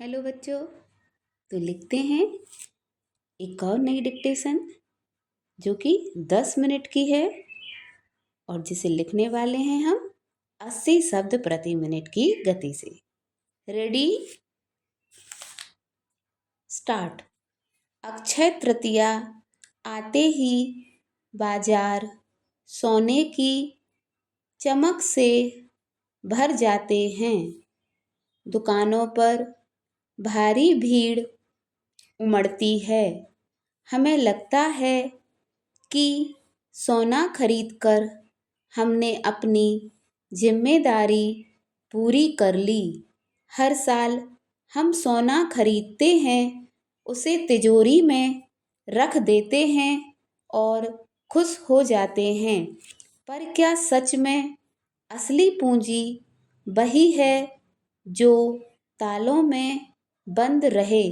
Hello बच्चों। तो लिखते हैं एक और नई डिक्टेशन जो कि 10 मिनट की है और जिसे लिखने वाले हैं हम 80 शब्द प्रति मिनट की गति से। Ready, start. अक्षय तृतीया आते ही बाजार सोने की चमक से भर जाते हैं। दुकानों पर भारी भीड़ उमड़ती है। हमें लगता है कि सोना खरीदकर हमने अपनी जिम्मेदारी पूरी कर ली। हर साल हम सोना खरीदते हैं, उसे तिजोरी में रख देते हैं और खुश हो जाते हैं। पर क्या सच में असली पूंजी वही है जो तालों में बंद रहे?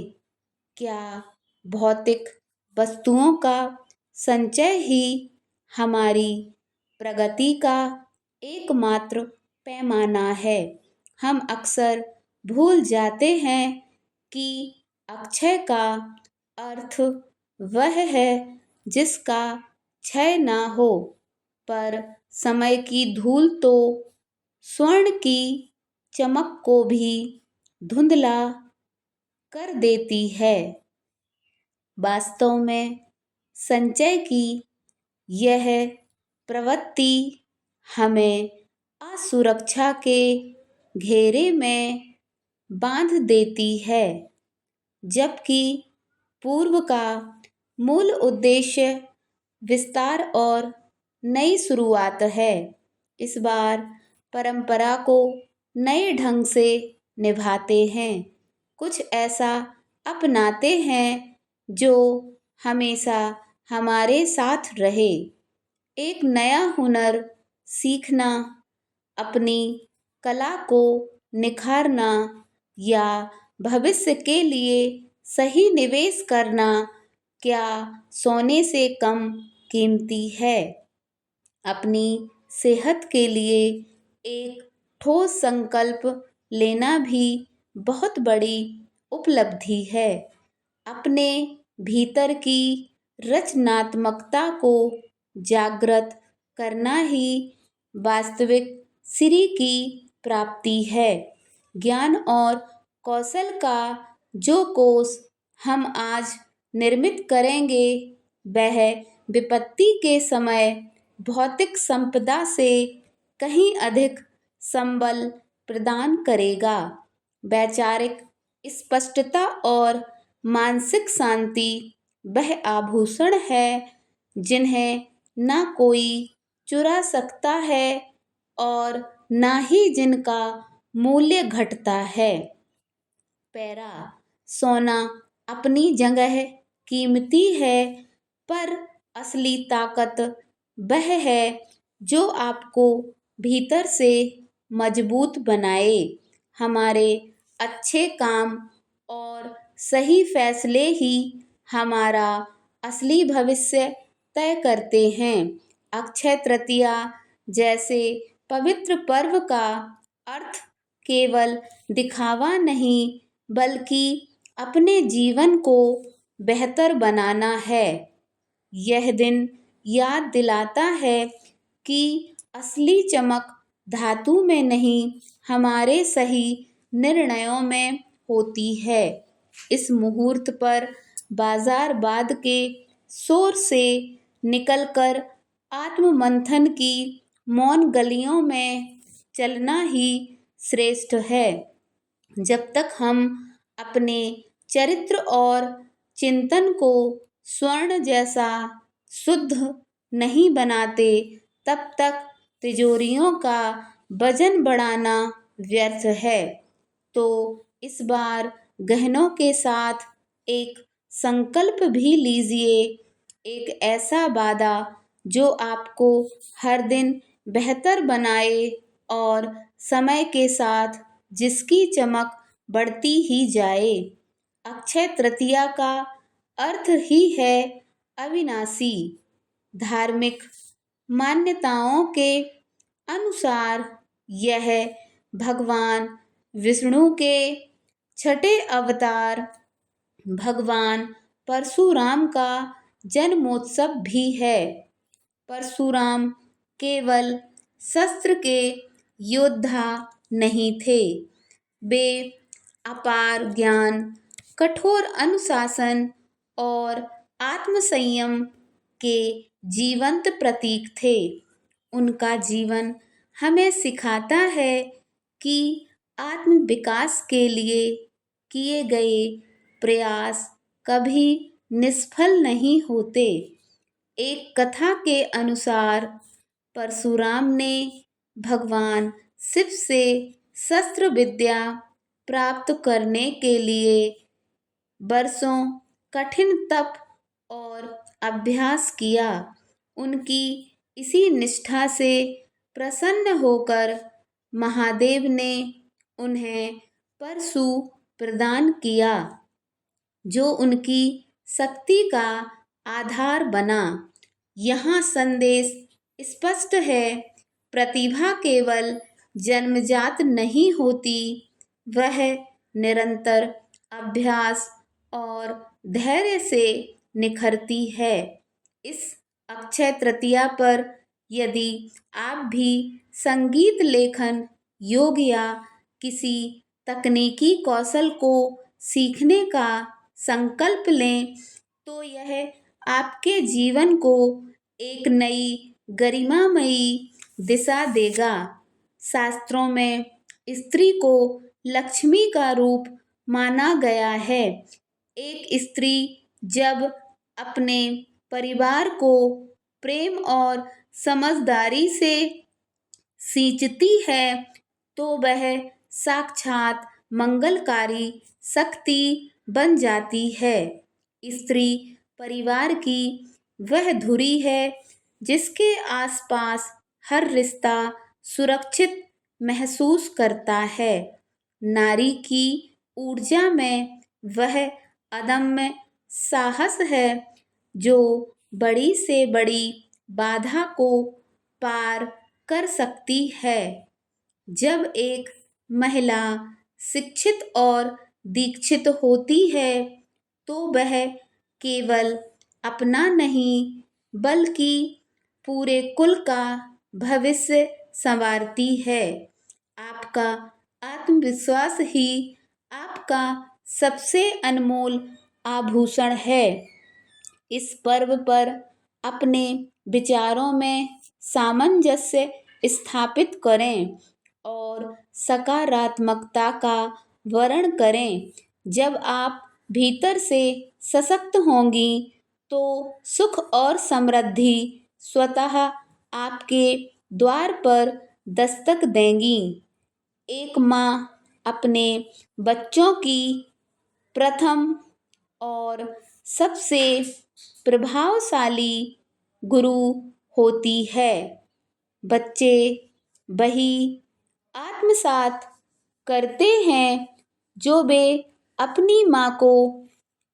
क्या भौतिक वस्तुओं का संचय ही हमारी प्रगति का एकमात्र पैमाना है? हम अक्सर भूल जाते हैं कि अक्षय का अर्थ वह है जिसका क्षय ना हो, पर समय की धूल तो स्वर्ण की चमक को भी धुंधला कर देती है। वास्तव में संचय की यह प्रवृत्ति हमें असुरक्षा के घेरे में बांध देती है, जबकि पूर्व का मूल उद्देश्य विस्तार और नई शुरुआत है। इस बार परंपरा को नए ढंग से निभाते हैं, कुछ ऐसा अपनाते हैं जो हमेशा हमारे साथ रहे। एक नया हुनर सीखना, अपनी कला को निखारना या भविष्य के लिए सही निवेश करना क्या सोने से कम कीमती है? अपनी सेहत के लिए एक ठोस संकल्प लेना भी बहुत बड़ी उपलब्धि है। अपने भीतर की रचनात्मकता को जागृत करना ही वास्तविक श्री की प्राप्ति है। ज्ञान और कौशल का जो कोष हम आज निर्मित करेंगे, वह विपत्ति के समय भौतिक संपदा से कहीं अधिक संबल प्रदान करेगा। वैचारिक स्पष्टता और मानसिक शांति वह आभूषण है जिन्हें ना कोई चुरा सकता है और ना ही जिनका मूल्य घटता है। पैरा, सोना अपनी जगह कीमती है, पर असली ताकत वह है जो आपको भीतर से मजबूत बनाए। हमारे अच्छे काम और सही फैसले ही हमारा असली भविष्य तय करते हैं। अक्षय तृतीया जैसे पवित्र पर्व का अर्थ केवल दिखावा नहीं, बल्कि अपने जीवन को बेहतर बनाना है। यह दिन याद दिलाता है कि असली चमक धातु में नहीं, हमारे सही निर्णयों में होती है। इस मुहूर्त पर बाजारवाद के शोर से निकलकर आत्ममंथन की मौन गलियों में चलना ही श्रेष्ठ है। जब तक हम अपने चरित्र और चिंतन को स्वर्ण जैसा शुद्ध नहीं बनाते, तब तक तिजोरियों का वजन बढ़ाना व्यर्थ है। तो इस बार गहनों के साथ एक संकल्प भी लीजिए, एक ऐसा वादा जो आपको हर दिन बेहतर बनाए और समय के साथ जिसकी चमक बढ़ती ही जाए। अक्षय तृतीया का अर्थ ही है अविनाशी। धार्मिक मान्यताओं के अनुसार यह भगवान विष्णु के छठे अवतार भगवान परशुराम का जन्मोत्सव भी है। परशुराम केवल शस्त्र के योद्धा नहीं थे, वे अपार ज्ञान, कठोर अनुशासन और आत्मसंयम के जीवंत प्रतीक थे। उनका जीवन हमें सिखाता है कि आत्म विकास के लिए किए गए प्रयास कभी निष्फल नहीं होते। एक कथा के अनुसार परशुराम ने भगवान शिव से शस्त्र विद्या प्राप्त करने के लिए वर्षों कठिन तप और अभ्यास किया। उनकी इसी निष्ठा से प्रसन्न होकर महादेव ने उन्हें परशु प्रदान किया, जो उनकी शक्ति का आधार बना। यहाँ संदेश स्पष्ट है, प्रतिभा केवल जन्मजात नहीं होती, वह निरंतर अभ्यास और धैर्य से निखरती है। इस अक्षय तृतीया पर यदि आप भी संगीत लेखन, योग या किसी तकनीकी कौशल को सीखने का संकल्प लें, तो यह आपके जीवन को एक नई गरिमामयी दिशा देगा। शास्त्रों में स्त्री को लक्ष्मी का रूप माना गया है। एक स्त्री जब अपने परिवार को प्रेम और समझदारी से सींचती है, तो वह साक्षात मंगलकारी शक्ति बन जाती है। स्त्री परिवार की वह धुरी है जिसके आसपास हर रिश्ता सुरक्षित महसूस करता है। नारी की ऊर्जा में वह अदम्य साहस है जो बड़ी से बड़ी बाधा को पार कर सकती है। जब एक महिला शिक्षित और दीक्षित होती है, तो वह केवल अपना नहीं बल्कि पूरे कुल का भविष्य संवारती है। आपका आत्मविश्वास ही आपका सबसे अनमोल आभूषण है। इस पर्व पर अपने विचारों में सामंजस्य स्थापित करें और सकारात्मकता का वर्ण करें। जब आप भीतर से सशक्त होंगी, तो सुख और समृद्धि स्वतः आपके द्वार पर दस्तक देंगी। एक माँ अपने बच्चों की प्रथम और सबसे प्रभावशाली गुरु होती है। बच्चे वही आत्मसात करते हैं जो वे अपनी माँ को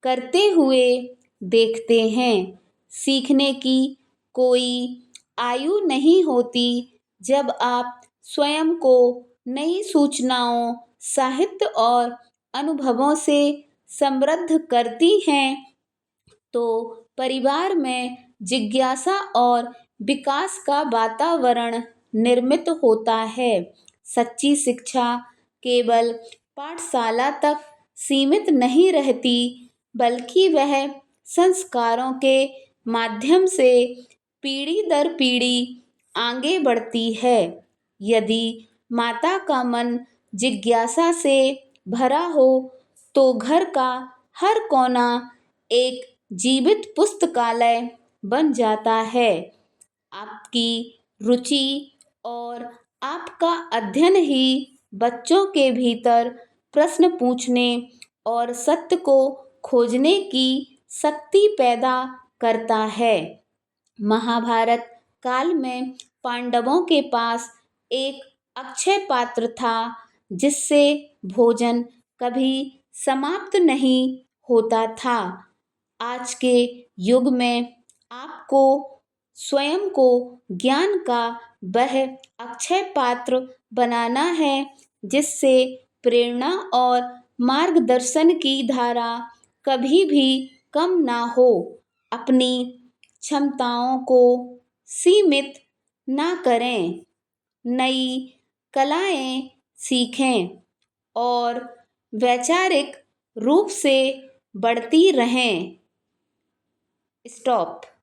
करते हुए देखते हैं। सीखने की कोई आयु नहीं होती। जब आप स्वयं को नई सूचनाओं, साहित्य और अनुभवों से समृद्ध करती हैं, तो परिवार में जिज्ञासा और विकास का वातावरण निर्मित होता है। सच्ची शिक्षा केवल पाठशाला तक सीमित नहीं रहती, बल्कि वह संस्कारों के माध्यम से पीढ़ी दर पीढ़ी आगे बढ़ती है। यदि माता का मन जिज्ञासा से भरा हो, तो घर का हर कोना एक जीवित पुस्तकालय बन जाता है। आपकी रुचि और आपका अध्ययन ही बच्चों के भीतर प्रश्न पूछने और सत्य को खोजने की शक्ति पैदा करता है। महाभारत काल में पांडवों के पास एक अक्षय पात्र था, जिससे भोजन कभी समाप्त नहीं होता था। आज के युग में आपको स्वयं को ज्ञान का वह अक्षय पात्र बनाना है, जिससे प्रेरणा और मार्गदर्शन की धारा कभी भी कम ना हो। अपनी क्षमताओं को सीमित ना करें। नई कलाएं सीखें और वैचारिक रूप से बढ़ती रहें। स्टॉप।